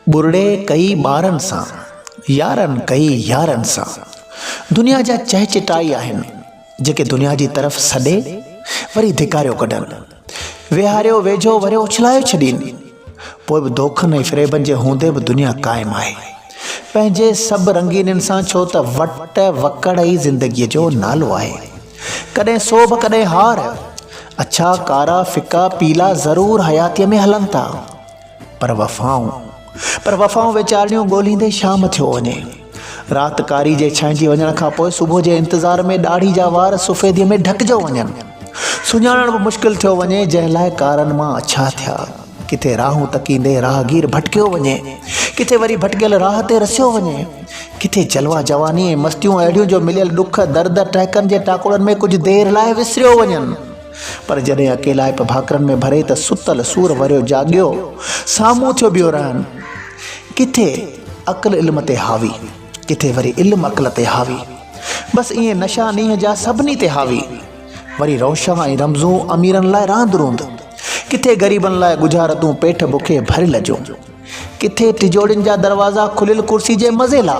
बुरड़े कई ॿारनि सां, यारनि कई यारनि सां। दुनिया जा चहचटाई आहिनि जेके दुनिया जी तरफ़ सॾे वरी धिकारियो कढनि, विहारियो वेझो वरी उछलाए छॾीनि। पोइ बि दोखनि ऐं फ़रेबनि जे हूंदे बि दुनिया क़ाइमु आहे पंहिंजे सभु रंगीननि सां, छो त वट वकड़ ई ज़िंदगीअ जो नालो आहे। कॾहिं सोभ कॾहिं हार, अछा कारा फिका पीला ज़रूरु हयातीअ में हलनि था, पर वफ़ाऊं वेचारियूं ॻोल्हींदे शाम थियो वञे। राति कारी जे छंहिंजी वञण खां पोइ सुबुह जे इंतज़ार में ॾाढ़ी जा वार सुफ़ेदीअ में ढकिजो वञनि। सुञाणण बि मुश्किल थियो वञे जंहिं लाइ कारनि मां अछा थिया। किथे राहूं तकींदे राहगीर भटकियो वञे, किथे वरी भटकियल राह ते रसियो वञे, किथे जलवा जवानी ऐं मस्तियूं अहिड़ियूं जो मिलियल ॾुख दर्द टहकनि जे टाकुड़नि में कुझु देर लाइ विसरियो वञनि। पर जॾहिं अकेलाइप भाकरनि में भरे त सुतल सूर वरियो जाॻियो, साम्हूं थियो बियो रहनि। किथे अक़ल इल्म ते हावी, किथे वरी इल्म अक़ल ते हावी, बसि ईअं नशा नीह जा सभिनी ते हावी। वरी रोशा ऐं रमज़ूं अमीरनि लाइ रांदि रूंद, किथे ग़रीबनि लाइ गुजारतूं पेठ बुखे भरियल जूं। किथे टिजोड़ियुनि जा दरवाज़ा खुलियल कुर्सी जे मज़े ला,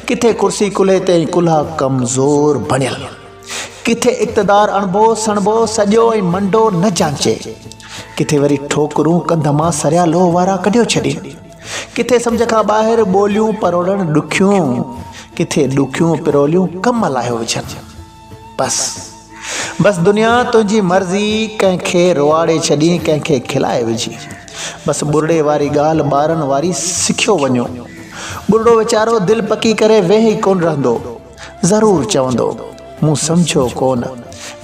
किथे कुर्सी कुल्हे ते कुल्हा कमज़ोर बणियल। किथे इक़्तिदार अणबो सणबो सॼो ऐं मंडो न जांचे, किथे वरी ठोकरूं कंध मां सरिया लोह वारा कढियो छॾीनि। किथे सम्झ खां ॿाहिरि ॿोलियूं परोड़नि ॾुखियूं, किथे ॾुखियूं पिरोलियूं कम लाहियो विझनि। बस दुनिया तुंहिंजी मर्ज़ी, कंहिंखे रोआड़े छॾी कंहिंखे खिलाए विझी। बसि बुरड़े वारी ॻाल्हि ॿारनि वारी सिखियो वञो। बुरड़ो वीचारो दिलि पकी करे वेही ई कोन रहंदो, ज़रूरु चवंदो मूं सम्झो कोन।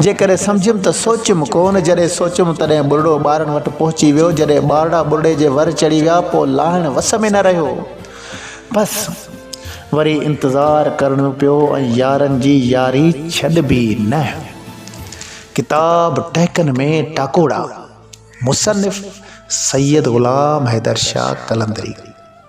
जेकॾहिं सम्झियुमि त सोचियुमि कोन, जॾहिं सोचियुमि तॾहिं बुरड़ो ॿारनि वटि पहुची वियो। जॾहिं ॿारड़ा बुरड़े जे वर चढ़ी विया, पोइ लाहिण वस में न रहियो। बसि वरी इंतज़ारु करणो पियो ऐं यारनि जी यारी छॾबी न। किताब टहकनि में टाकोड़ा, मुसन्निफ़ सैयद ग़ुलाम हैदर शाह कलंदरी।